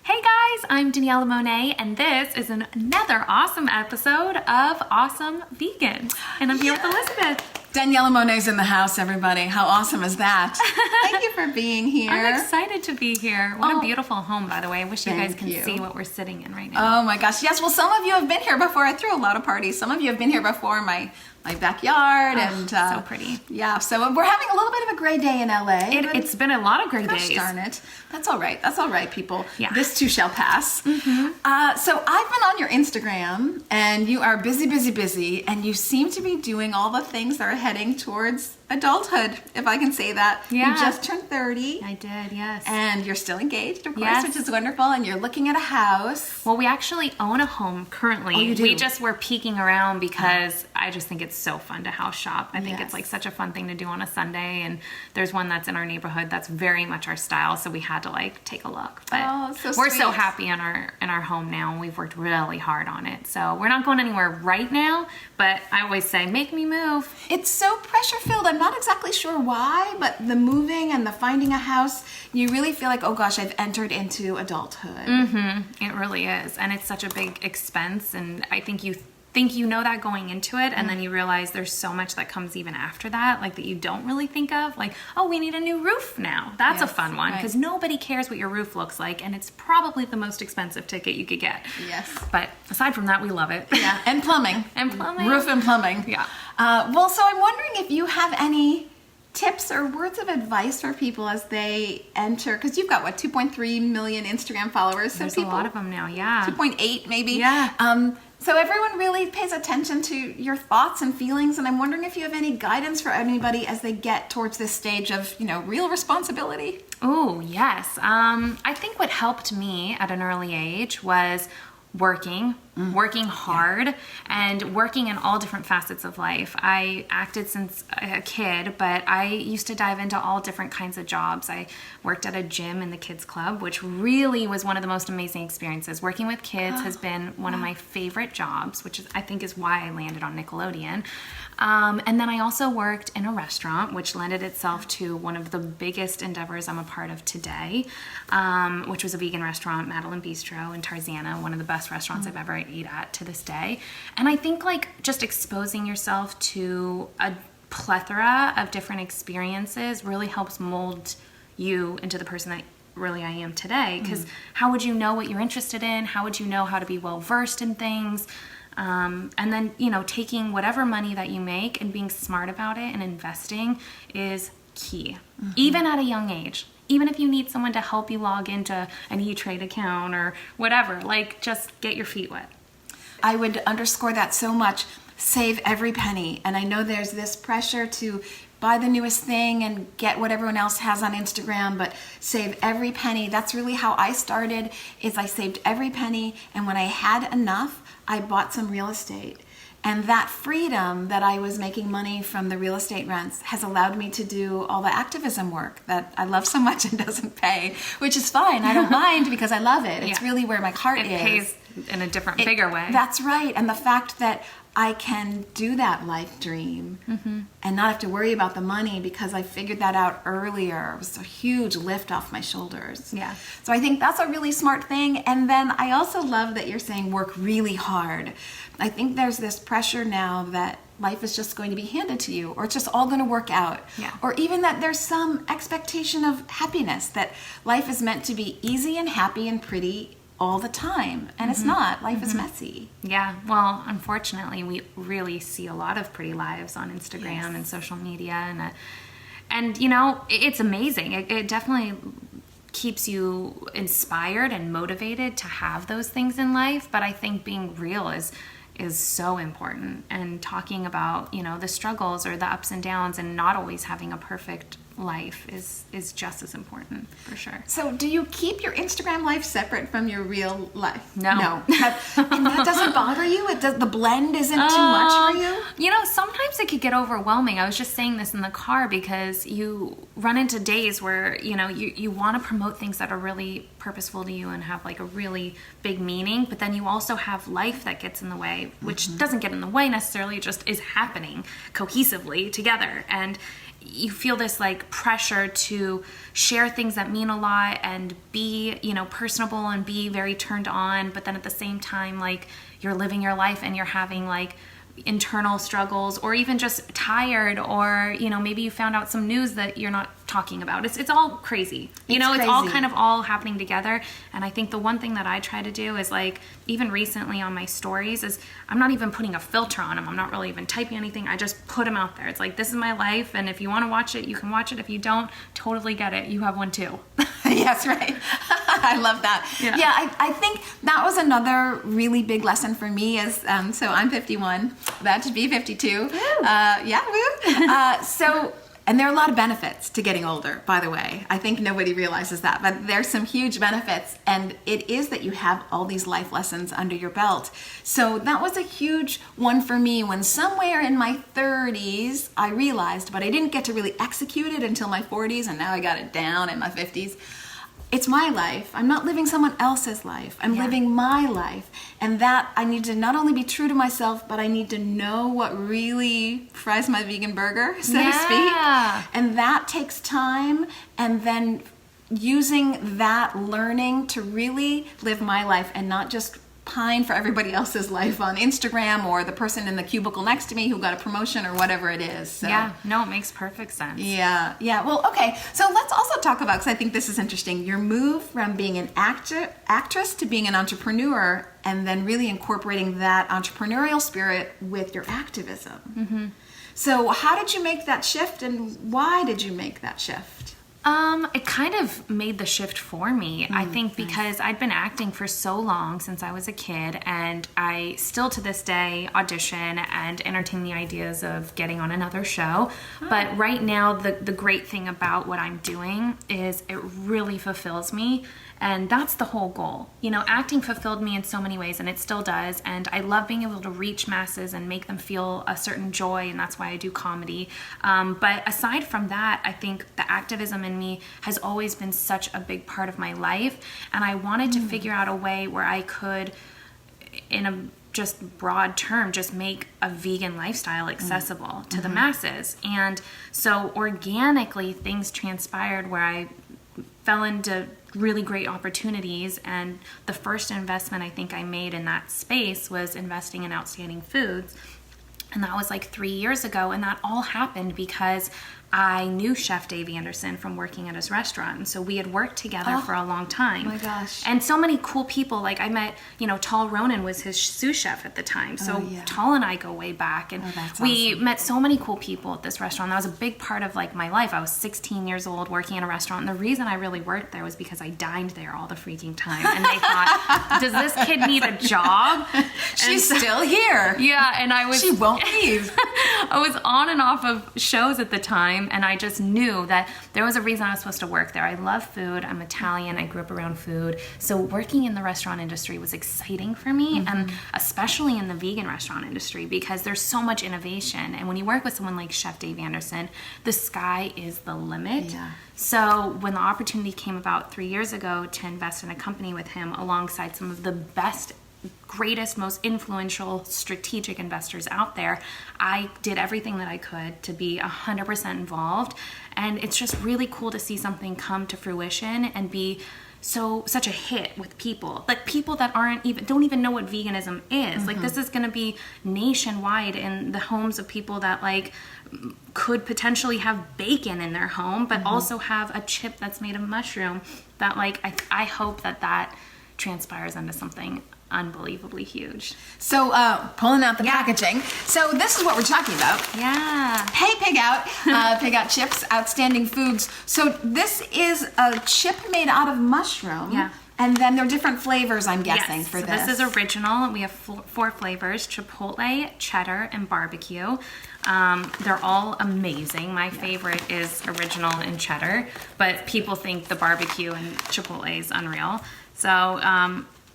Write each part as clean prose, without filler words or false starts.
Hey guys, I'm Daniella Monet, and this is another awesome episode of Awesome Vegan. And I'm here with Elysabeth. Daniella Monet's in the house, everybody. How awesome is that? Thank you for being here. I'm excited to be here. What a beautiful home, by the way. I wish you guys can see what we're sitting in right now. Oh my gosh. Yes, well, some of you have been here before. I threw a lot of parties. Some of you have been here before my backyard. And so pretty. Yeah, so we're having a little bit of a gray day in LA. It's been a lot of gray days. Darn it. That's all right. That's all right, people. Yeah. This too shall pass. Mm-hmm. So I've been on your Instagram, and you are busy, and you seem to be doing all the things that are heading towards adulthood, if I can say that. Yeah. You just turned 30. I did, yes. And you're still engaged, of course, Yes. which is wonderful, and you're looking at a house. Well, we actually own a home currently. Oh, you do? We just were peeking around because I just think it's so fun to house shop. I think it's like such a fun thing to do on a Sunday, and there's one that's in our neighborhood that's very much our style, so we had to like take a look. But we're so happy in our home now. We've worked really hard on it. So we're not going anywhere right now, but I always say, make me move. It's so pressure-filled. I'm not exactly sure why, but the moving and the finding a house, you really feel like, oh gosh, I've entered into adulthood. Mm-hmm. It really is. And it's such a big expense. And I think you know that going into it, and then you realize there's so much that comes even after that, like that you don't really think of, like, oh, we need a new roof now. That's a fun one, because nobody cares what your roof looks like, and it's probably the most expensive ticket you could get. Yes. But aside from that, we love it. Yeah, and plumbing. And plumbing. Roof and plumbing. Yeah. Well, so I'm wondering if you have any tips or words of advice for people as they enter, because you've got, 2.3 million Instagram followers. So there's a lot of them now, yeah. 2.8 maybe. Yeah. So everyone really pays attention to your thoughts and feelings, and I'm wondering if you have any guidance for anybody as they get towards this stage of, real responsibility. Oh, yes. I think what helped me at an early age was working hard, and working in all different facets of life. I acted since a kid, but I used to dive into all different kinds of jobs. I worked at a gym in the kids club, which really was one of the most amazing experiences. Working with kids has been one of my favorite jobs, which I think is why I landed on Nickelodeon. And then I also worked in a restaurant, which lended itself to one of the biggest endeavors I'm a part of today, which was a vegan restaurant, Madeline Bistro in Tarzana, one of the best restaurants I've ever ate at to this day. And I think just exposing yourself to a plethora of different experiences really helps mold you into the person that really I am today. Because how would you know what you're interested in? How would you know how to be well versed in things? And then, taking whatever money that you make and being smart about it and investing is key, even at a young age. Even if you need someone to help you log into an E-Trade account or whatever, just get your feet wet. I would underscore that so much. Save every penny. And I know there's this pressure to buy the newest thing and get what everyone else has on Instagram, but save every penny. That's really how I started, is I saved every penny, and when I had enough, I bought some real estate. And that freedom that I was making money from the real estate rents has allowed me to do all the activism work that I love so much and doesn't pay, which is fine. I don't mind because I love it. It's really where my heart is. It pays in a different, bigger way. That's right. And the fact that I can do that life dream and not have to worry about the money because I figured that out earlier. It was a huge lift off my shoulders. Yeah. So I think that's a really smart thing. And then I also love that you're saying work really hard. I think there's this pressure now that life is just going to be handed to you, or it's just all going to work out. Yeah. Or even that there's some expectation of happiness, that life is meant to be easy and happy and pretty all the time, and it's not. Life is messy. Yeah, well, unfortunately, we really see a lot of pretty lives on Instagram and social media, and it's amazing. It definitely keeps you inspired and motivated to have those things in life, but I think being real is so important, and talking about the struggles or the ups and downs, and not always having a perfect life is just as important, for sure. So do you keep your Instagram life separate from your real life? No. And that doesn't bother you? The blend isn't too much for you? Sometimes it could get overwhelming. I was just saying this in the car, because you run into days where you want to promote things that are really purposeful to you and have a really big meaning, but then you also have life that gets in the way, which doesn't get in the way necessarily, it just is happening cohesively together. And you feel this like pressure to share things that mean a lot and be, you know, personable and be very turned on, but then at the same time, like, you're living your life and you're having like internal struggles, or even just tired, or, you know, maybe you found out some news that you're not talking about. It's all crazy. It's all kind of all happening together. And I think the one thing that I try to do is, like, even recently on my stories, is I'm not even putting a filter on them. I'm not really even typing anything. I just put them out there. It's like, this is my life, and if you want to watch it, you can watch it. If you don't, totally get it. You have one too. Yes, right. I love that. Yeah, I think that was another really big lesson for me is, so I'm 51, about to be 52. So, and there are a lot of benefits to getting older, by the way. I think nobody realizes that, but there's some huge benefits, and it is that you have all these life lessons under your belt. So that was a huge one for me when somewhere in my 30s I realized, but I didn't get to really execute it until my 40s, and now I got it down in my 50s. It's my life. I'm not living someone else's life. I'm living my life. And that I need to not only be true to myself, but I need to know what really fries my vegan burger, so to speak. And that takes time. And then using that learning to really live my life and not just pine for everybody else's life on Instagram, or the person in the cubicle next to me who got a promotion, or whatever it is. So. Yeah, no, it makes perfect sense. Yeah. Well, okay. So let's also talk about, because I think this is interesting, your move from being an actress to being an entrepreneur, and then really incorporating that entrepreneurial spirit with your activism. Mm-hmm. So how did you make that shift, and why did you make that shift? It kind of made the shift for me, I think, because I'd been acting for so long since I was a kid, and I still to this day audition and entertain the ideas of getting on another show. But right now, the great thing about what I'm doing is it really fulfills me. And that's the whole goal. You know, acting fulfilled me in so many ways, and it still does. And I love being able to reach masses and make them feel a certain joy, and that's why I do comedy. But aside from that, I think the activism in me has always been such a big part of my life. And I wanted to figure out a way where I could, in a just broad term, just make a vegan lifestyle accessible to the masses. And so organically, things transpired where I fell into really great opportunities, and the first investment I think I made in that space was investing in Outstanding Foods, and that was like 3 years ago, and that all happened because I knew Chef Dave Anderson from working at his restaurant, and so we had worked together for a long time. Oh my gosh. And so many cool people, like I met, you know, Tal Ronan was his sous chef at the time, so Tal and I go way back, and we met so many cool people at this restaurant. That was a big part of like my life. I was 16 years old working in a restaurant, and the reason I really worked there was because I dined there all the freaking time, and they thought, does this kid need a job? She's still here. Yeah, and she won't leave. I was on and off of shows at the time, and I just knew that there was a reason I was supposed to work there. I love food. I'm Italian. I grew up around food. So working in the restaurant industry was exciting for me, and especially in the vegan restaurant industry, because there's so much innovation. And when you work with someone like Chef Dave Anderson, the sky is the limit. Yeah. So when the opportunity came about 3 years ago to invest in a company with him alongside some of the best, greatest, most influential strategic investors out there, I did everything that I could to be 100% involved. And it's just really cool to see something come to fruition and be such a hit with people, like people that don't even know what veganism is. Like, this is going to be nationwide in the homes of people that like could potentially have bacon in their home, but also have a chip that's made of mushroom. That like I hope that transpires into something unbelievably huge. So pulling out the packaging. So this is what we're talking about. Yeah. Hey, Pig Out chips, Outstanding Foods. So this is a chip made out of mushroom. Yeah. And then there are different flavors, I'm guessing, for this. This is original. We have 4 flavors: chipotle, cheddar, and barbecue. They're all amazing. My favorite is original and cheddar, but people think the barbecue and chipotle is unreal. So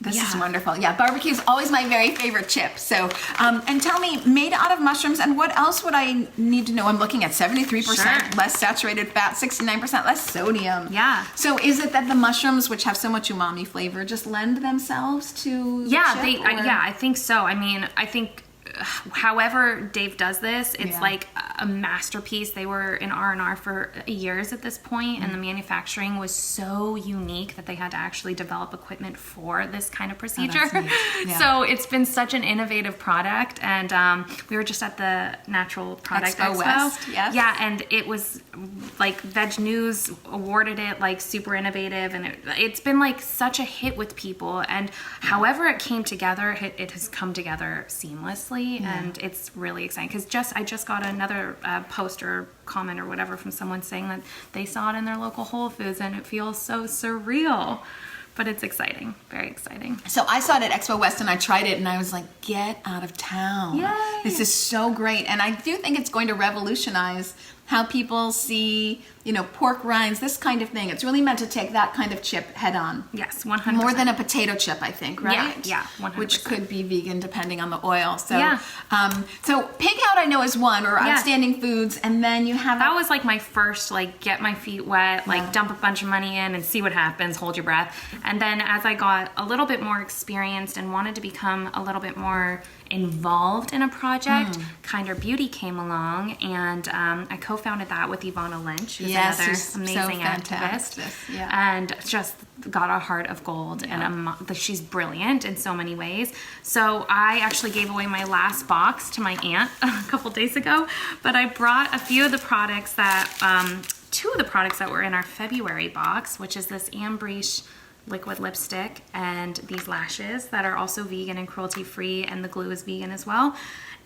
this is wonderful. Yeah, barbecue is always my very favorite chip. So, and tell me, made out of mushrooms, and what else would I need to know? I'm looking at 73% less saturated fat, 69% less sodium. Yeah. So is it that the mushrooms, which have so much umami flavor, just lend themselves to the chip, I think so. I mean, I think however Dave does this, it's like a masterpiece. They were in R&R for years at this point, and the manufacturing was so unique that they had to actually develop equipment for this kind of procedure. Oh, that's neat. Yeah. So it's been such an innovative product, and we were just at the Natural Product Expo. West, yes. Yeah, and it was like Veg News awarded it like super innovative, and it's been like such a hit with people, and however it came together, it has come together seamlessly, and it's really exciting because I just got another post or comment or whatever from someone saying that they saw it in their local Whole Foods, and it feels so surreal. But it's exciting, very exciting. So I saw it at Expo West and I tried it and I was like, get out of town. Yay. This is so great. And I do think it's going to revolutionize how people see, pork rinds, this kind of thing. It's really meant to take that kind of chip head on. Yes, 100%. More than a potato chip, I think, right? Yeah, 100%. Which could be vegan depending on the oil. So, yeah. So Pig Out I know is one, or Outstanding Foods, and then you have... That was like my first, get my feet wet, dump a bunch of money in and see what happens, hold your breath. And then as I got a little bit more experienced and wanted to become a little bit more involved in a project, Kinder Beauty came along, and I co-founded that with Ivana Lynch, who's another amazing activist, and just got a heart of gold, and she's brilliant in so many ways. So I actually gave away my last box to my aunt a couple days ago, but I brought a few of the products that, two of the products that were in our February box, which is this Ambreesh liquid lipstick and these lashes that are also vegan and cruelty free, and the glue is vegan as well.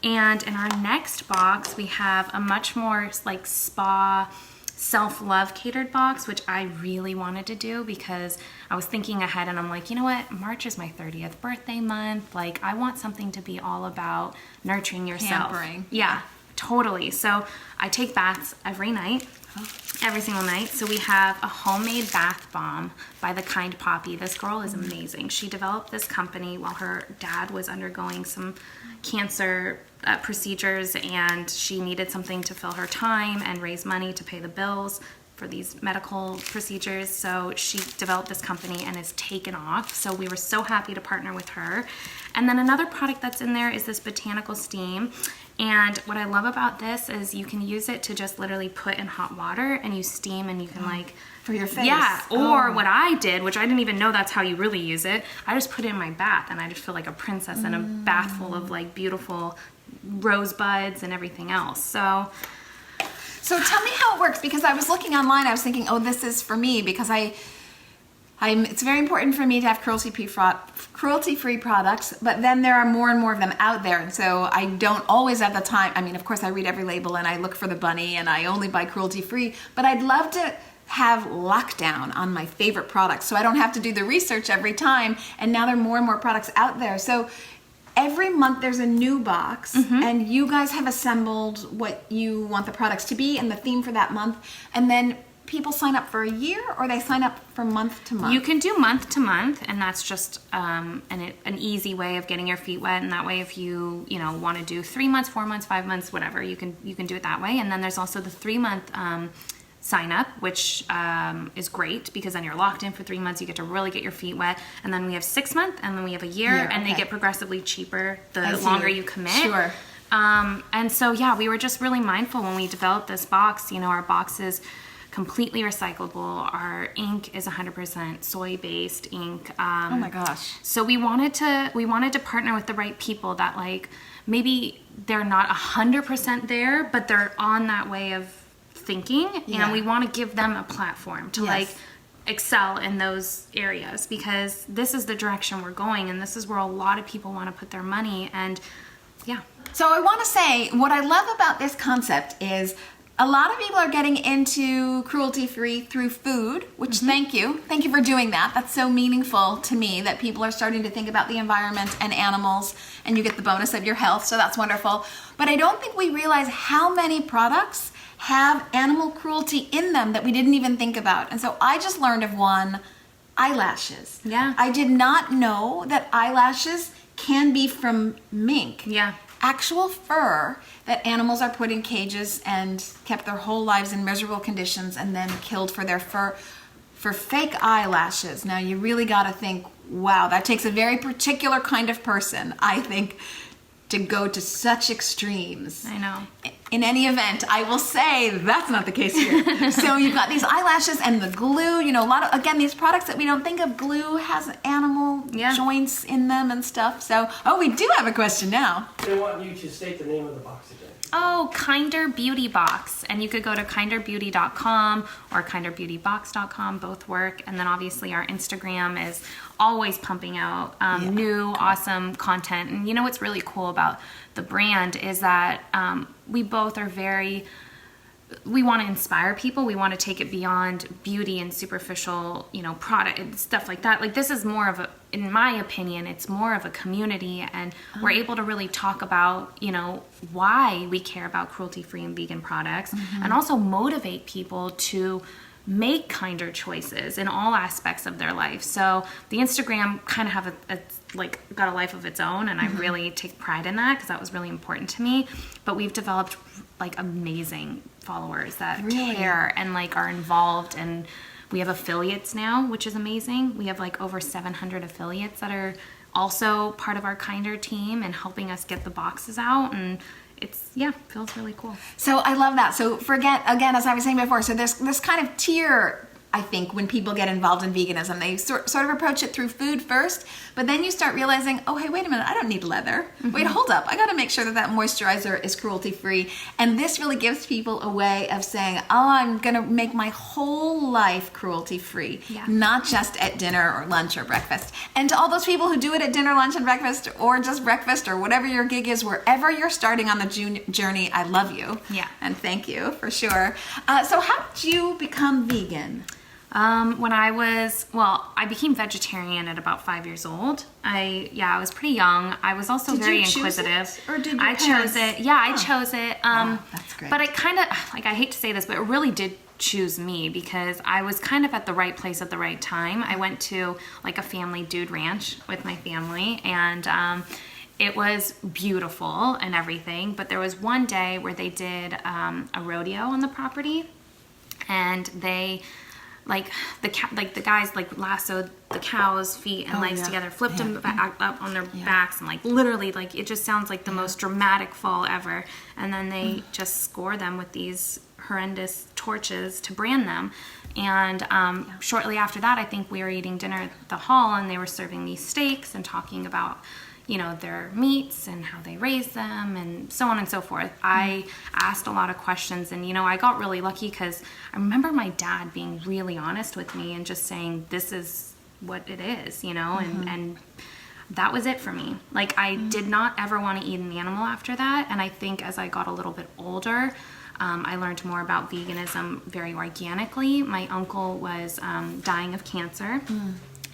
And in our next box we have a much more spa self-love catered box, which I really wanted to do because I was thinking ahead, and I'm like, you know what, March is my 30th birthday month, I want something to be all about nurturing yourself. Pampering. Yeah, totally. So I take baths every night. Every single night. So we have a homemade bath bomb by the Kind Poppy. This girl is amazing. She developed this company while her dad was undergoing some cancer procedures, and she needed something to fill her time and raise money to pay the bills for these medical procedures. So she developed this company and it's taken off. So we were so happy to partner with her. And then another product that's in there is this Botanical Steam. And what I love about this is you can use it to just literally put in hot water and you steam, and you can for your face. Yeah, or what I did, which I didn't even know that's how you really use it, I just put it in my bath and I just feel like a princess in a bath full of beautiful rosebuds and everything else. So tell me how it works, because I was looking online, I was thinking, oh, this is for me, because it's very important for me to have cruelty-free products, but then there are more and more of them out there, and so I don't always have the time. I mean, of course, I read every label and I look for the bunny, and I only buy cruelty-free, but I'd love to have lockdown on my favorite products, so I don't have to do the research every time, and now there are more and more products out there. So every month there's a new box, and you guys have assembled what you want the products to be and the theme for that month, and then people sign up for a year, or they sign up for month to month? You can do month to month, and that's just an easy way of getting your feet wet. And that way, if you want to do 3 months, 4 months, 5 months, whatever, you can do it that way. And then there's also the 3-month sign up, which is great because then you're locked in for 3 months. You get to really get your feet wet. And then we have 6 months, and then we have a year, and they get progressively cheaper the longer you commit. Sure. And so we were just really mindful when we developed this box. Our box is completely recyclable. Our ink is 100% soy-based ink. Oh my gosh! So we wanted to partner with the right people that maybe they're not 100% there, but they're on that way of thinking, and we want to give them a platform to excel in those areas, because this is the direction we're going, and this is where a lot of people want to put their money. And So I want to say what I love about this concept is a lot of people are getting into cruelty-free through food, which thank you for doing that. That's so meaningful to me that people are starting to think about the environment and animals, and you get the bonus of your health, so that's wonderful. But I don't think we realize how many products have animal cruelty in them that we didn't even think about. And so I just learned of one, eyelashes. Yeah. I did not know that eyelashes can be from mink. Yeah. Actual fur that animals are put in cages and kept their whole lives in miserable conditions and then killed for their fur, for fake eyelashes. Now you really got to think, wow, that takes a very particular kind of person, I think, to go to such extremes. I know. In any event, I will say that's not the case here. So you've got these eyelashes and the glue, you know, a lot of, again, these products that we don't think of, glue has animal joints in them and stuff. So, we do have a question now. They want you to state the name of the box again. Oh, Kinder Beauty Box. And you could go to kinderbeauty.com or kinderbeautybox.com, both work. And then obviously our Instagram is always pumping out new, awesome content. And you know what's really cool about the brand is that we both are we want to inspire people. We want to take it beyond beauty and superficial, you know, product and stuff like that. Like this is more of in my opinion, it's more of a community, and we're able to really talk about, you know, why we care about cruelty-free and vegan products, and also motivate people to make kinder choices in all aspects of their life. So the Instagram kind of have got a life of its own, and I really take pride in that because that was really important to me. But we've developed like amazing followers that care and like are involved, and we have affiliates now, which is amazing. We have like over 700 affiliates that are also part of our Kinder team and helping us get the boxes out, and it's feels really cool. So I love that. So forget, again, as I was saying before, so there's this kind of tier, I think, when people get involved in veganism. They sort of approach it through food first, but then you start realizing, oh, hey, wait a minute, I don't need leather. Wait, hold up. I got to make sure that moisturizer is cruelty-free. And this really gives people a way of saying, oh, I'm going to make my whole life cruelty-free, not just at dinner or lunch or breakfast. And to all those people who do it at dinner, lunch, and breakfast, or just breakfast, or whatever your gig is, wherever you're starting on the journey, I love you. Yeah. And thank you, for sure. So how did you become vegan? When I became vegetarian at about 5 years old. I was pretty young. I was also very inquisitive. Or did I chose it. Yeah, I chose it. That's great. But I kind of, I hate to say this, but it really did choose me because I was kind of at the right place at the right time. I went to like a family dude ranch with my family, and it was beautiful and everything. But there was one day where they did a rodeo on the property, and they the guys like lassoed the cows' feet and legs together, flipped them up on their backs, and like literally, like it just sounds like the most dramatic fall ever. And then they just score them with these horrendous torches to brand them. And shortly after that, I think we were eating dinner at the hall, and they were serving these steaks and talking about, you know, their meats and how they raise them and so on and so forth. I asked a lot of questions, and, you know, I got really lucky because I remember my dad being really honest with me and just saying, this is what it is, you know, and that was it for me. Like, I did not ever want to eat an animal after that. And I think as I got a little bit older, I learned more about veganism very organically. My uncle was dying of cancer,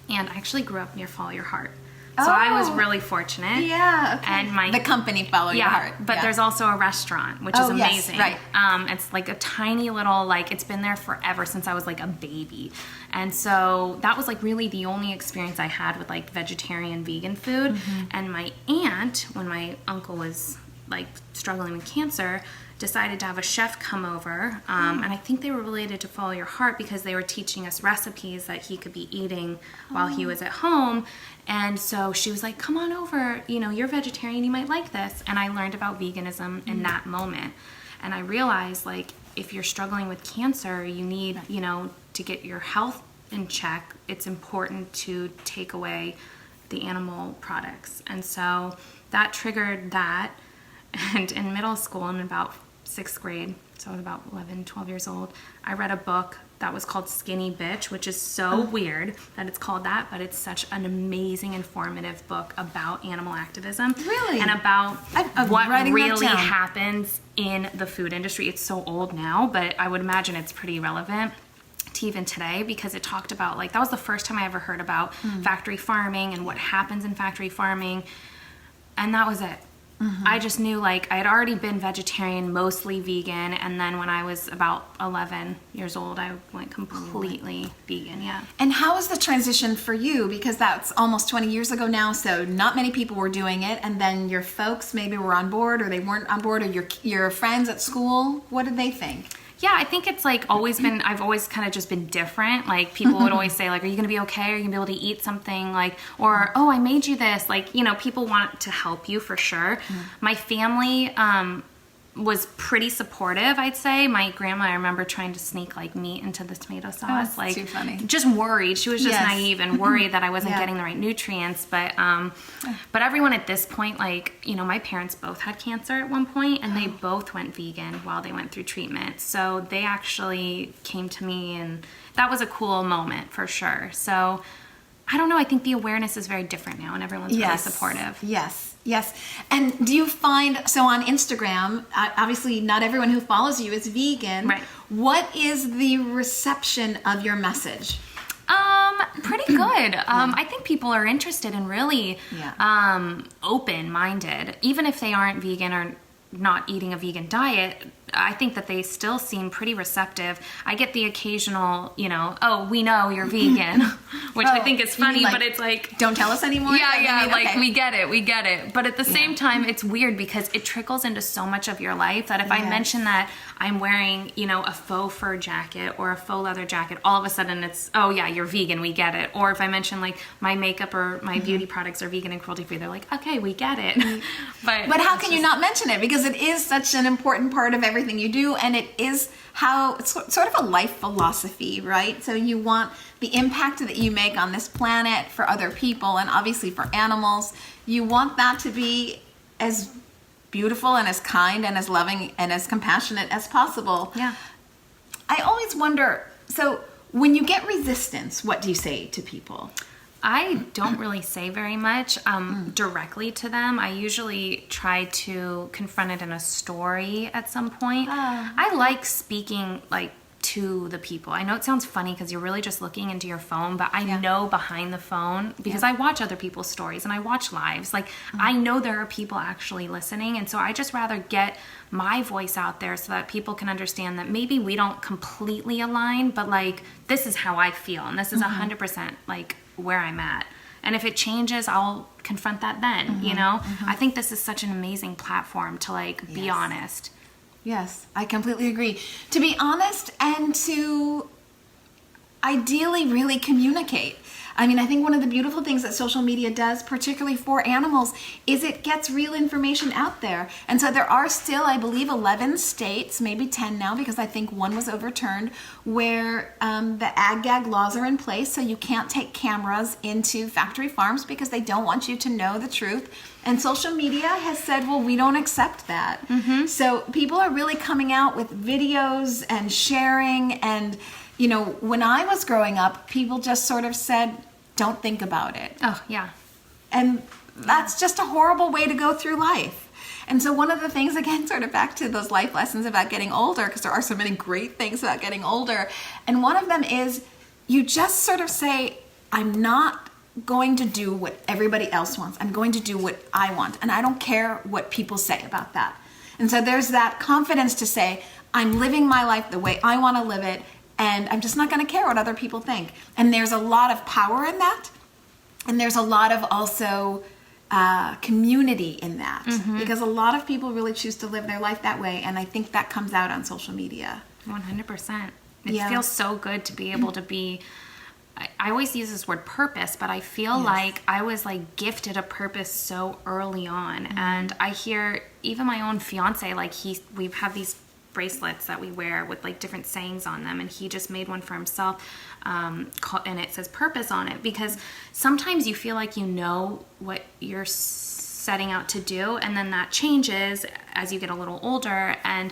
and I actually grew up near Follow Your Heart. So I was really fortunate. Yeah. Okay. And the company Follow Your Heart. But there's also a restaurant, which is amazing. Yes, right. It's like a tiny little, like, it's been there forever since I was like a baby. And so that was like really the only experience I had with like vegetarian, vegan food. And my aunt, when my uncle was like struggling with cancer, decided to have a chef come over, and I think they were related to Follow Your Heart because they were teaching us recipes that he could be eating while he was at home. And so she was like, come on over, you know, you're vegetarian, you might like this. And I learned about veganism in that moment. And I realized, like, if you're struggling with cancer, you need, you know, to get your health in check, it's important to take away the animal products. And so that triggered that. And in middle school, in about 6th grade, so I was about 11, 12 years old, I read a book that was called Skinny Bitch, which is so weird that it's called that, but it's such an amazing, informative book about animal activism. Really? And about what writing that really down. happens in the food industry. It's so old now, but I would imagine it's pretty relevant to even today, because it talked about, like, that was the first time I ever heard about factory farming and what happens in factory farming, and that was it. I just knew, like, I had already been vegetarian, mostly vegan, and then when I was about 11 years old, I went completely vegan, And how was the transition for you? Because that's almost 20 years ago now, so not many people were doing it, and then your folks maybe were on board, or they weren't on board, or your friends at school, what did they think? Yeah, I think it's like always been, I've always kind of just been different. Like, people would always say, like, are you going to be okay? Are you going to be able to eat something? Like, or, oh, I made you this. Like, you know, people want to help you for sure. My family, was pretty supportive, I'd say. My grandma, I remember trying to sneak like meat into the tomato sauce. Like too funny. Just worried. She was just naive and worried that I wasn't Yeah. getting the right nutrients. But everyone at this point, like, you know, my parents both had cancer at one point, and they both went vegan while they went through treatment. So they actually came to me, and that was a cool moment for sure. So I don't know. I think the awareness is very different now, and everyone's really supportive. Yes. Yes. And do you find, so on Instagram, obviously not everyone who follows you is vegan. Right. What is the reception of your message? Pretty good. I think people are interested and really open-minded. Even if they aren't vegan or not eating a vegan diet, I think that they still seem pretty receptive. I get the occasional, you know, oh, we know you're vegan, which I think is funny, but it's like... Don't tell us anymore? Yeah, like, we get it. But at the same time, it's weird because it trickles into so much of your life that if I mention that I'm wearing, you know, a faux fur jacket or a faux leather jacket, all of a sudden it's, oh yeah, you're vegan, we get it. Or if I mention like my makeup or my beauty products are vegan and cruelty-free, they're like, okay, we get it. But how can you not mention it? Because it is such an important part of everything you do, and it is how it's sort of a life philosophy, right? So you want the impact that you make on this planet for other people and obviously for animals. You want that to be as beautiful and as kind and as loving and as compassionate as possible. Yeah. I always wonder, so when you get resistance, what do you say to people? I don't really say very much directly to them. I usually try to confront it in a story at some point. I like speaking like to the people. I know it sounds funny because you're really just looking into your phone, but I know behind the phone, because I watch other people's stories and I watch lives. Like I know there are people actually listening, and so I just rather get my voice out there so that people can understand that maybe we don't completely align, but like this is how I feel, and this is 100% like where I'm at. And if it changes, I'll confront that then, you know? I think this is such an amazing platform to like be honest. Yes, I completely agree. To be honest and to ideally really communicate. I mean, I think one of the beautiful things that social media does, particularly for animals, is it gets real information out there. And so there are still, I believe, 11 states, maybe 10 now, because I think one was overturned, where the ag-gag laws are in place, so you can't take cameras into factory farms because they don't want you to know the truth. And social media has said, well, we don't accept that. So people are really coming out with videos and sharing. And, you know, when I was growing up, people just sort of said, don't think about it. Oh, yeah. And that's just a horrible way to go through life. And so one of the things, again, sort of back to those life lessons about getting older, because there are so many great things about getting older. And one of them is you just sort of say, I'm not going to do what everybody else wants. I'm going to do what I want. And I don't care what people say about that. And so there's that confidence to say, I'm living my life the way I want to live it, and I'm just not going to care what other people think. And there's a lot of power in that. And there's a lot of also community in that. Because a lot of people really choose to live their life that way. And I think that comes out on social media. 100%. It feels so good to be able to be... I always use this word purpose, but I feel like I was like gifted a purpose so early on. And I hear even my own fiance, like we have these bracelets that we wear with like different sayings on them, and he just made one for himself, and it says purpose on it, because sometimes you feel like you know what you're setting out to do, and then that changes as you get a little older. And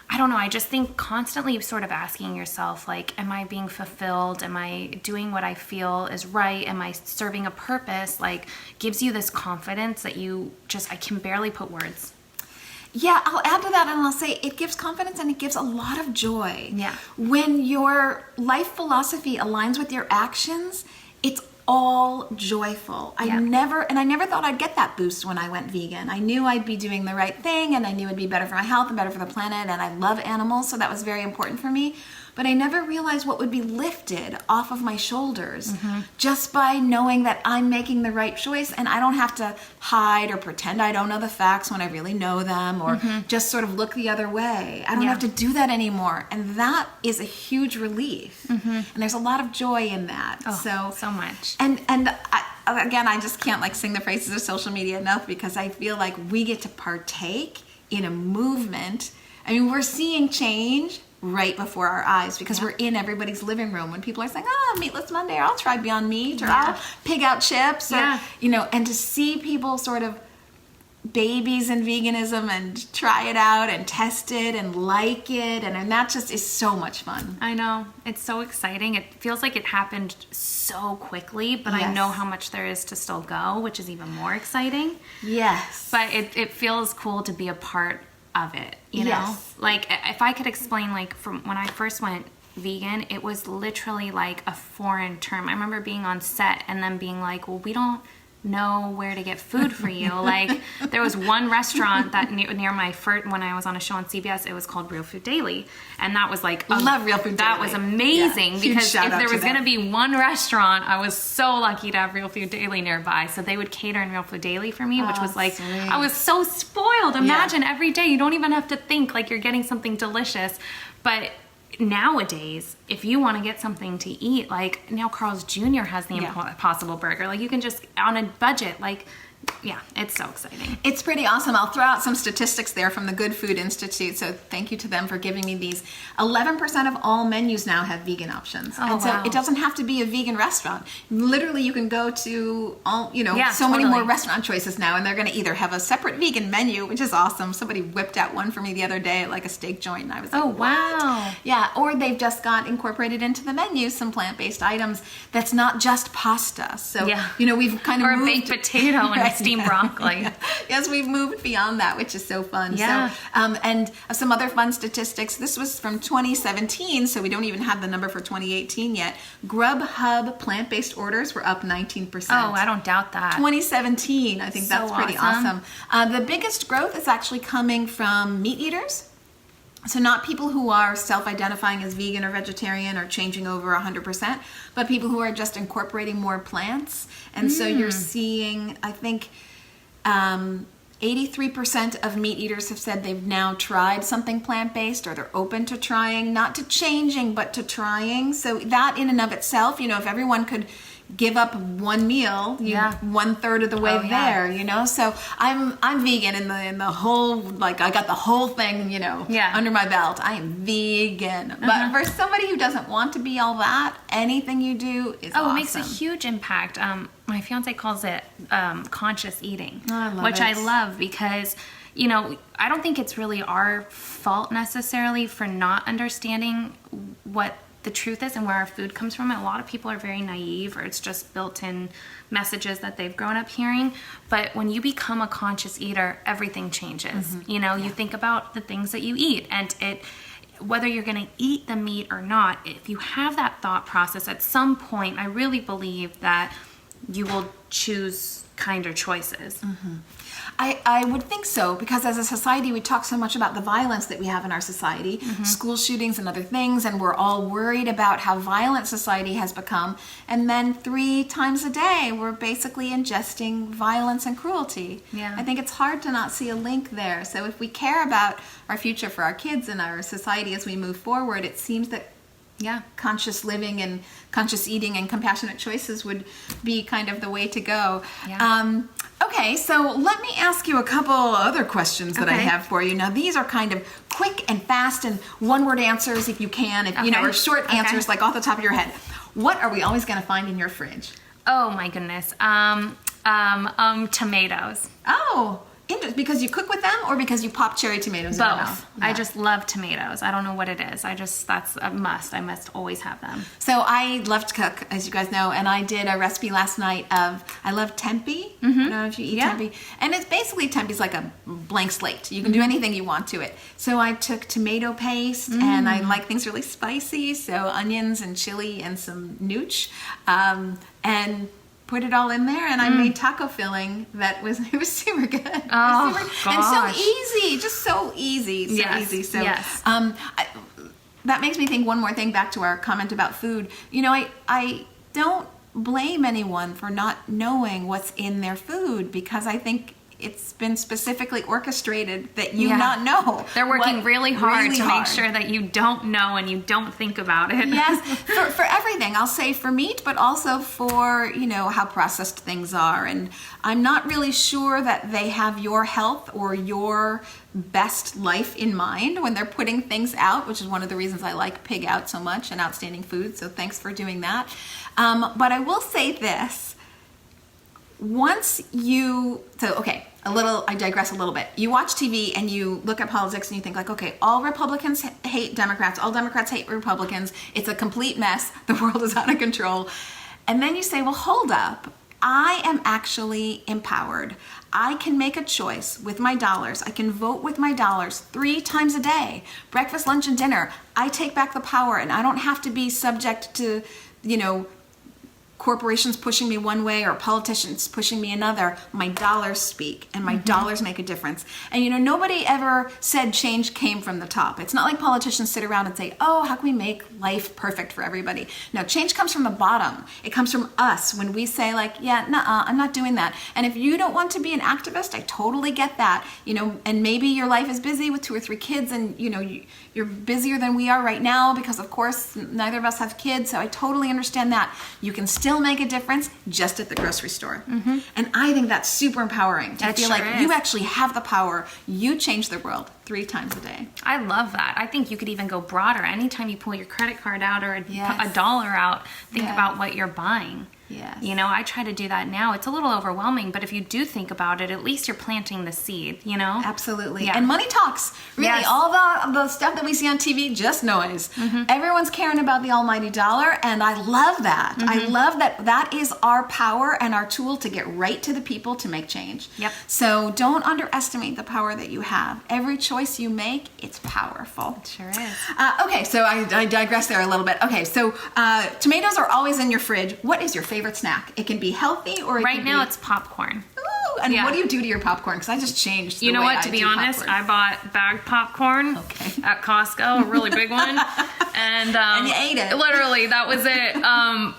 I don't know, I just think constantly sort of asking yourself, like, am I being fulfilled? Am I doing what I feel is right? Am I serving a purpose? Like, gives you this confidence that I can barely put words. Yeah, I'll add to that, and I'll say it gives confidence and it gives a lot of joy. Yeah. When your life philosophy aligns with your actions, it's all joyful. I never thought I'd get that boost when I went vegan. I knew I'd be doing the right thing, and I knew it'd be better for my health and better for the planet, and I love animals, so that was very important for me. But I never realized what would be lifted off of my shoulders just by knowing that I'm making the right choice, and I don't have to hide or pretend I don't know the facts when I really know them, or just sort of look the other way. I don't have to do that anymore, and that is a huge relief. And there's a lot of joy in that. Oh, so much. And again, I just can't like sing the praises of social media enough, because I feel like we get to partake in a movement. I mean, we're seeing change right before our eyes because we're in everybody's living room when people are saying, oh, Meatless Monday, or I'll try Beyond Meat, or I'll pig out chips, or, you know, and to see people sort of babies in veganism and try it out and test it and like it, and that just is so much fun. I know. It's so exciting. It feels like it happened so quickly, but I know how much there is to still go, which is even more exciting. Yes. But it feels cool to be a part of it, you know? Like, if I could explain, like, from when I first went vegan, it was literally like a foreign term. I remember being on set and then being like, well, we don't know where to get food for you. Like, there was one restaurant that near my first, when I was on a show on CBS, it was called Real Food Daily, and that was like love Real Food Daily. That was amazing, because if there was going to be one restaurant, I was so lucky to have Real Food Daily nearby. So they would cater in Real Food Daily for me, which was like, sweet. I was so spoiled. Imagine every day you don't even have to think, like, you're getting something delicious. But nowadays, if you want to get something to eat, like, now Carl's Jr. has the Impossible Burger. Like, you can just, on a budget, like, yeah, it's so exciting. It's pretty awesome. I'll throw out some statistics there from the Good Food Institute, so thank you to them for giving me these. 11% of all menus now have vegan options. And so it doesn't have to be a vegan restaurant. Literally, you can go to all, you know, many more restaurant choices now, and they're going to either have a separate vegan menu, which is awesome. Somebody whipped out one for me the other day, like a steak joint, and I was like, wow. Yeah, or they've just got incorporated into the menu some plant-based items that's not just pasta. So, you know, we've kind of moved. Or a baked potato and steamed broccoli. Yes, we've moved beyond that, which is so fun. So, and some other fun statistics. This was from 2017, so we don't even have the number for 2018 yet. Grubhub plant-based orders were up 19%. Oh, I don't doubt that. 2017, I think that's pretty awesome. The biggest growth is actually coming from meat eaters. So not people who are self-identifying as vegan or vegetarian or changing over 100%, but people who are just incorporating more plants. And so you're seeing, I think, 83% of meat eaters have said they've now tried something plant-based, or they're open to trying, not to changing, but to trying. So that in and of itself, you know, if everyone could give up one meal, 1/3 of the way there, you know. So I'm vegan in the whole, like, I got the whole thing, you know, under my belt. I am vegan. But for somebody who doesn't want to be all that, anything you do is awesome. It makes a huge impact. My fiance calls it conscious eating, which I love, because, you know, I don't think it's really our fault necessarily for not understanding what the truth is and where our food comes from. And a lot of people are very naive, or it's just built-in messages that they've grown up hearing. But when you become a conscious eater, everything changes. You know, you think about the things that you eat, and whether you're going to eat the meat or not, if you have that thought process, at some point, I really believe that you will choose kinder choices. I would think so, because as a society, we talk so much about the violence that we have in our society, school shootings and other things, and we're all worried about how violent society has become. And then 3 times a day, we're basically ingesting violence and cruelty. I think it's hard to not see a link there. So if we care about our future for our kids and our society as we move forward, it seems that conscious living and conscious eating and compassionate choices would be kind of the way to go. Okay, so let me ask you a couple other questions that I have for you. Now, these are kind of quick and fast and one-word answers, if you can, if you know, or short answers, like off the top of your head. What are we always going to find in your fridge? Oh my goodness, tomatoes. Oh. Because you cook with them, or because you pop cherry tomatoes in your mouth? I just love tomatoes. I don't know what it is. That's a must. I must always have them. So I love to cook, as you guys know, and I did a recipe last night of, I love tempeh. I don't know if you eat tempeh. And it's basically, tempeh's like a blank slate. You can do anything you want to it. So I took tomato paste, and I like things really spicy, so onions and chili and some nooch, and put it all in there, and I made taco filling that was super good. Oh, gosh. And so easy, just so easy, easy. So that makes me think one more thing back to our comment about food. You know, I don't blame anyone for not knowing what's in their food, because I think it's been specifically orchestrated that you not know. They're working really hard to make sure that you don't know and you don't think about it. Yes, for everything. I'll say for meat, but also for, how processed things are. And I'm not really sure that they have your health or your best life in mind when they're putting things out, which is one of the reasons I like Pig Out so much and Outstanding Food. So thanks for doing that. But I will say this. I digress a little bit. You watch TV and you look at politics and you think like, okay, all Republicans hate Democrats, all Democrats hate Republicans. It's a complete mess. The world is out of control. And then you say, well, hold up. I am actually empowered. I can make a choice with my dollars. I can vote with my dollars 3 times a day. Breakfast, lunch, and dinner. I take back the power and I don't have to be subject to, corporations pushing me one way or politicians pushing me another. My dollars speak and my dollars make a difference. And nobody ever said change came from the top. It's not like politicians sit around and say, oh, how can we make life perfect for everybody? No, change comes from the bottom. It comes from us when we say like, yeah, nuh-uh, I'm not doing that. And if you don't want to be an activist, I totally get that. And maybe your life is busy with 2 or 3 kids and you're busier than we are right now because of course neither of us have kids. So I totally understand that. You can still make a difference just at the grocery store. And I think that's super empowering to feel like you actually have the power. You change the world 3 times a day. I love that. I think you could even go broader. Anytime you pull your credit card out or a dollar out, think about what you're buying. Yes. I try to do that now. It's a little overwhelming, but if you do think about it, at least you're planting the seed, Absolutely. Yeah. And money talks. Really, all the stuff that we see on TV, just noise. Everyone's caring about the almighty dollar, and I love that. I love that is our power and our tool to get right to the people to make change. Yep. So don't underestimate the power that you have. Every choice you make, it's powerful. It sure is. Okay, so I digress there a little bit. Okay, so tomatoes are always in your fridge. What is your favorite snack? It can be healthy or right now it's popcorn. Ooh, and what do you do to your popcorn? Because I just changed the You know way what? To be honest, popcorn. I bought bagged popcorn at Costco, a really big one, and you ate it. Literally, that was it.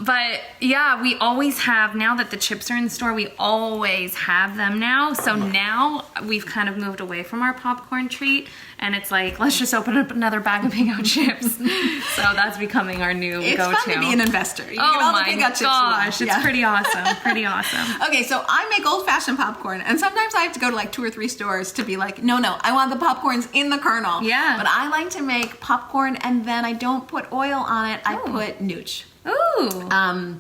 But yeah, we always have now that the chips are in the store. We always have them now. So now we've kind of moved away from our popcorn treat, and it's like let's just open up another bag of Pig Out chips. So that's becoming our new go-to. It's fun to be an investor. You get all the Pig Out chips gosh, it's pretty awesome. Pretty awesome. Okay, so I make old-fashioned popcorn, and sometimes I have to go to like 2 or 3 stores to be like, no, I want the popcorns in the kernel. Yeah. But I like to make popcorn, and then I don't put oil on it. I put nooch. Ooh,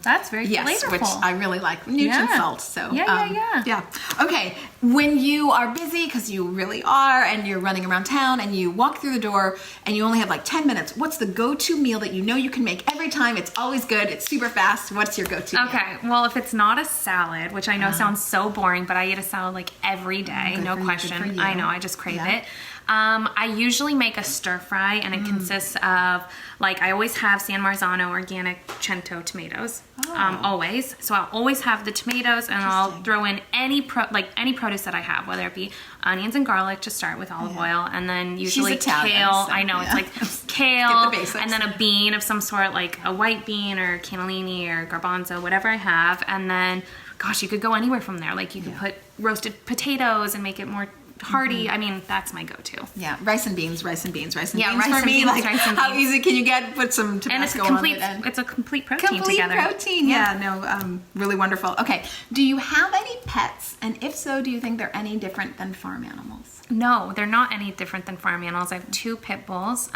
that's very flavorful. Which I really like. Nooch and salt. So yeah. Okay, when you are busy, because you really are, and you're running around town, and you walk through the door, and you only have like 10 minutes, what's the go-to meal that you can make every time? It's always good. It's super fast. What's your go-to meal? Okay, well, if it's not a salad, which I know sounds so boring, but I eat a salad like every day, no question. I know, I just crave it. I usually make a stir fry, and it consists of, like, I always have San Marzano organic Cento tomatoes, always. So I'll always have the tomatoes, and I'll throw in any produce that I have, whether it be onions and garlic to start with, olive oil, and then usually kale. So, I know, it's like kale, and then a bean of some sort, like a white bean or cannellini or garbanzo, whatever I have, and then, gosh, you could go anywhere from there. Like, you could put roasted potatoes and make it more hearty. I mean, that's my go-to. Yeah, rice and beans for me. Rice and How easy can you get? Put some Tabasco on it. And it's a complete protein together. Protein, really wonderful. Okay, do you have any pets? And if so, do you think they're any different than farm animals? No, they're not any different than farm animals. I have 2 pit bulls.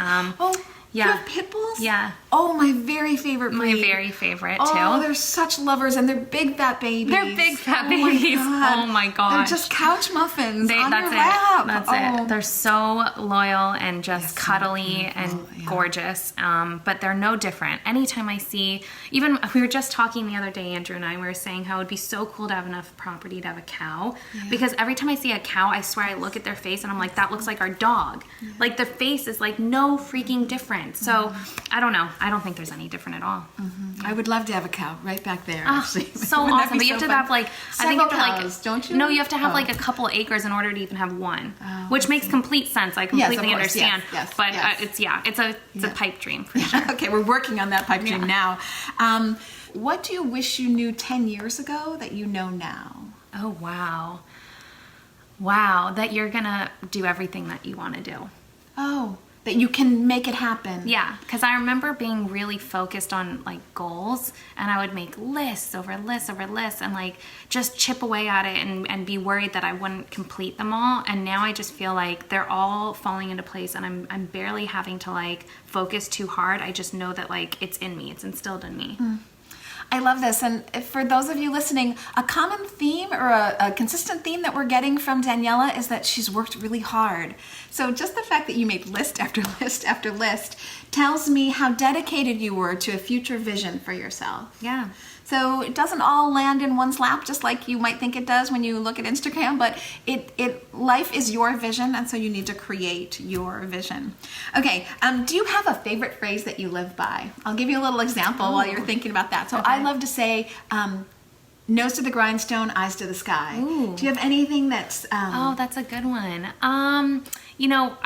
You have pit bulls? Yeah. Oh, my very favorite breed. My very favorite, too. Oh, they're such lovers, and they're big fat babies. They're big fat babies. Oh, my gosh. They're just couch muffins on your lap. That's it. They're so loyal and just cuddly and gorgeous, but they're no different. Anytime I see, even we were just talking the other day, Andrew and I, we were saying how it would be so cool to have enough property to have a cow, because every time I see a cow, I swear I look at their face and I'm like, that looks like our dog. Like, the face is like no freaking different. So I don't know. I don't think there's any different at all. I would love to have a cow right back there. So awesome. But you have to have like several cows, don't you? No, you have to have like a couple acres in order to even have one, which makes complete sense. I completely understand. But it's a pipe dream for sure. Okay, we're working on that pipe dream now. What do you wish you knew 10 years ago that you know now? Oh wow. wow, that you're gonna do everything that you want to do. Oh, that you can make it happen. Yeah, because I remember being really focused on like goals, and I would make lists over lists over lists and like just chip away at it and be worried that I wouldn't complete them all. And now I just feel like they're all falling into place, and I'm barely having to like focus too hard. I just know that like it's in me, it's instilled in me. I love this. And for those of you listening, a common theme or a consistent theme that we're getting from Daniella is that she's worked really hard. So just the fact that you made list after list after list tells me how dedicated you were to a future vision for yourself. Yeah. So it doesn't all land in one's lap just like you might think it does when you look at Instagram, but life is your vision, and so you need to create your vision. Okay, do you have a favorite phrase that you live by? I'll give you a little example while you're thinking about that. So Okay. I love to say, nose to the grindstone, eyes to the sky. Ooh. Do you have anything that's... Oh, that's a good one. You know,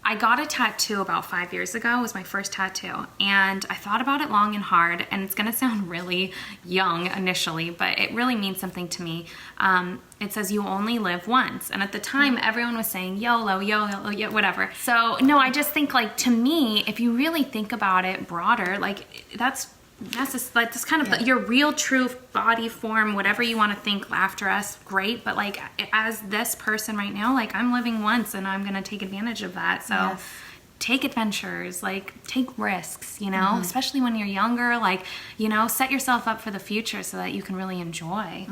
I got a tattoo about 5 years ago. It was my first tattoo. And I thought about it long and hard. And it's going to sound really young initially, but it really means something to me. It says you only live once. And at the time, everyone was saying YOLO, YOLO, whatever. So, no, I just think like to me, if you really think about it broader, like that's kind of your real true body form, whatever you want to think after us, great, but like as this person right now, like I'm living once and I'm gonna take advantage of that. So take adventures, like take risks, you know, especially when you're younger, like, you know, set yourself up for the future so that you can really enjoy.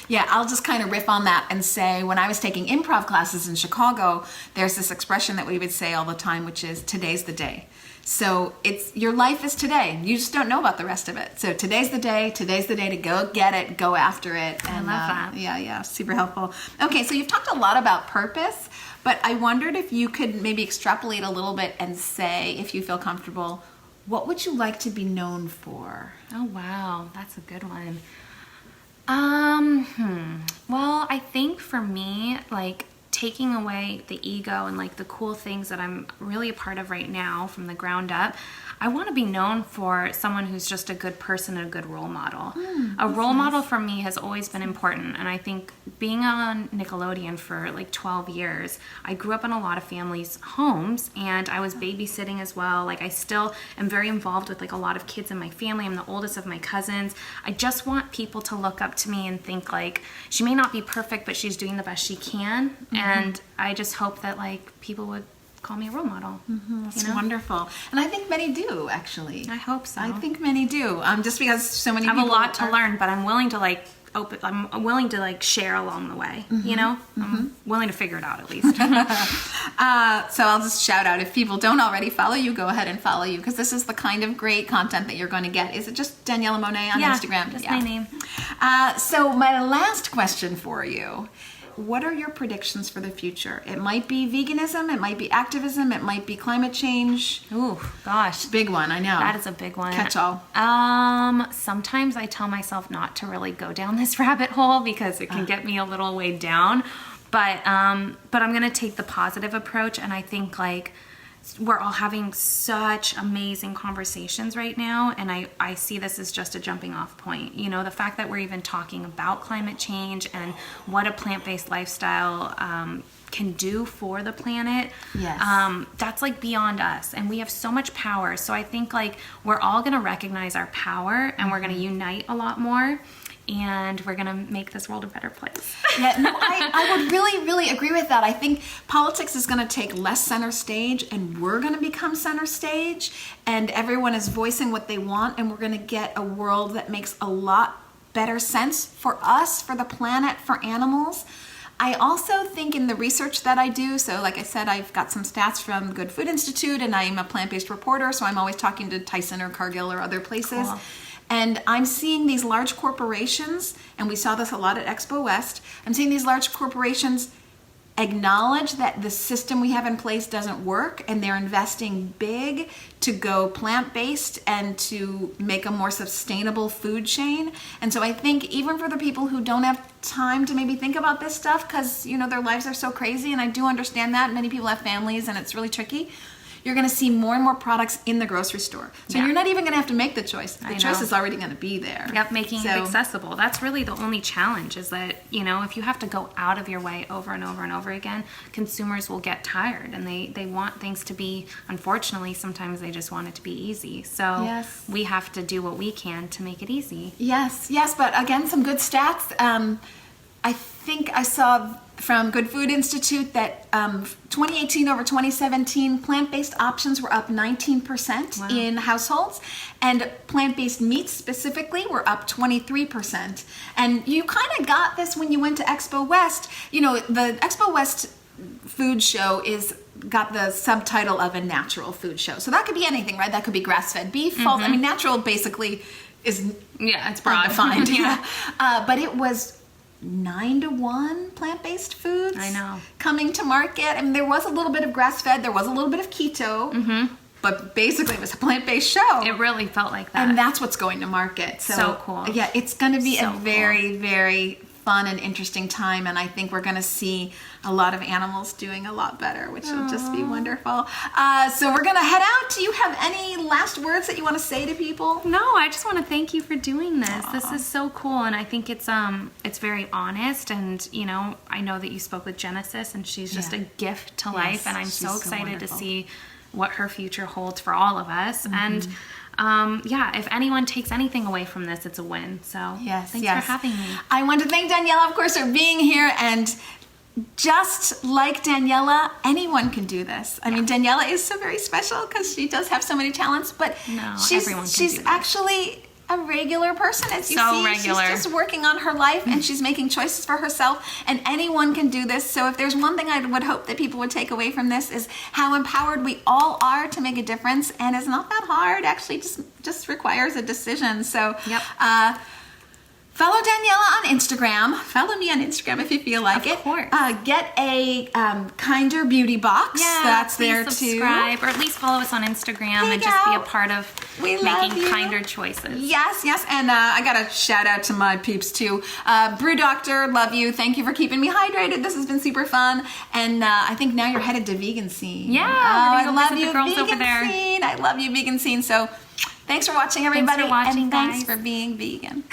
Yeah, I'll just kind of riff on that and say when I was taking improv classes in Chicago, there's this expression that we would say all the time, which is today's the day. So it's your life is today. You just don't know about the rest of it. So today's the day to go get it, go after it. And, I love that. Yeah, super helpful. Okay, so you've talked a lot about purpose, but I wondered if you could maybe extrapolate a little bit and say, if you feel comfortable, what would you like to be known for? Oh, wow. That's a good one. Well, I think for me, like taking away the ego and like the cool things that I'm really a part of right now from the ground up, I want to be known for someone who's just a good person and a good role model. A role model for me has always been important, and I think being on Nickelodeon for like 12 years, I grew up in a lot of families' homes, and I was babysitting as well. Like I still am very involved with like a lot of kids in my family. I'm the oldest of my cousins. I just want people to look up to me and think like she may not be perfect, but she's doing the best she can. And I just hope that like people would call me a role model. That's wonderful. And I think many do, actually. I hope so. I think many do. Just because so many I have people a lot to learn, but I'm willing to like I'm willing to like share along the way, you know? I'm willing to figure it out at least. So I'll just shout out, if people don't already follow you, go ahead and follow you, because this is the kind of great content that you're going to get. Is it just Daniella Monet on Instagram? Just my name. So my last question for you. What are your predictions for the future? It might be veganism, it might be activism, it might be climate change. Ooh, gosh. Big one, I know. That is a big one. Catch all. Sometimes I tell myself not to really go down this rabbit hole because it can get me a little weighed down. But I'm going to take the positive approach, and I think like we're all having such amazing conversations right now, and I see this as just a jumping off point. You know, the fact that we're even talking about climate change and what a plant-based lifestyle can do for the planet, that's like beyond us, and we have so much power. So I think like we're all going to recognize our power, and we're going to unite a lot more, and we're going to make this world a better place. Yeah, no, I would really, really agree with that. I think politics is going to take less center stage, and we're going to become center stage, and everyone is voicing what they want, and we're going to get a world that makes a lot better sense for us, for the planet, for animals. I also think in the research that I do, so like I said, I've got some stats from Good Food Institute, and I'm a plant-based reporter, so I'm always talking to Tyson or Cargill or other places. Cool. And I'm seeing these large corporations, and we saw this a lot at Expo West, I'm seeing these large corporations acknowledge that the system we have in place doesn't work, and they're investing big to go plant-based and to make a more sustainable food chain. And so I think even for the people who don't have time to maybe think about this stuff because, you know, their lives are so crazy, and I do understand that many people have families and it's really tricky, you're going to see more and more products in the grocery store. So Yeah. you're not even going to have to make the choice. The I choice know. is already going to be there. Yep, making it So- accessible. That's really the only challenge is that, if you have to go out of your way over and over and over again, consumers will get tired and they want things to be, unfortunately, sometimes they just want it to be easy. So Yes. we have to do what we can to make it easy. Yes, but again, some good stats. I think I saw from Good Food Institute that 2018 over 2017, plant-based options were up 19% Wow. in households, and plant-based meats specifically were up 23%. And you kind of got this when you went to Expo West. The Expo West food show got the subtitle of a natural food show. So that could be anything, right? That could be grass-fed beef. I mean, natural basically is Yeah, it's broad. undefined. Yeah. But it was 9-to-1 plant-based foods. I know. Coming to market. I mean, there was a little bit of grass-fed. There was a little bit of keto. But basically, it was a plant-based show. It really felt like that. And that's what's going to market. So cool. Yeah, it's going to be So a very, very fun and interesting time, and I think we're going to see a lot of animals doing a lot better, which will just be wonderful. So we're going to head out. Do you have any last words that you want to say to people? No, I just want to thank you for doing this. This is so cool, and I think it's very honest. And I know that you spoke with Genesis, and she's just Yeah. a gift to Yes, life, and I'm she's so so excited wonderful. to see what her future holds for all of us. And if anyone takes anything away from this, it's a win. So thanks for having me. I want to thank Daniella, of course, for being here. And just like Daniella, anyone can do this. I mean, Daniella is so very special because she does have so many talents, but No, she's everyone can do this. actually a regular person, as you So see. regular. She's just working on her life and she's making choices for herself, and anyone can do this. So if there's one thing I would hope that people would take away from this is how empowered we all are to make a difference, and it's not that hard. Actually, just requires a decision. So Yep. follow Daniella on Instagram. Follow me on Instagram if you feel like it. Of course. Get a Kinder Beauty box. Yeah, That's please there subscribe, too. or at least follow us on Instagram Hang and just be a out. part of We love making you. kinder choices. Yes. And I got a shout out to my peeps too. Brew Doctor, love you. Thank you for keeping me hydrated. This has been super fun. And I think now you're headed to Vegan Scene. Yeah, I we're gonna go love visit you, the girls Vegan over there. Scene. I love you, Vegan Scene. So thanks for watching, everybody. watching, and thanks guys. for being vegan.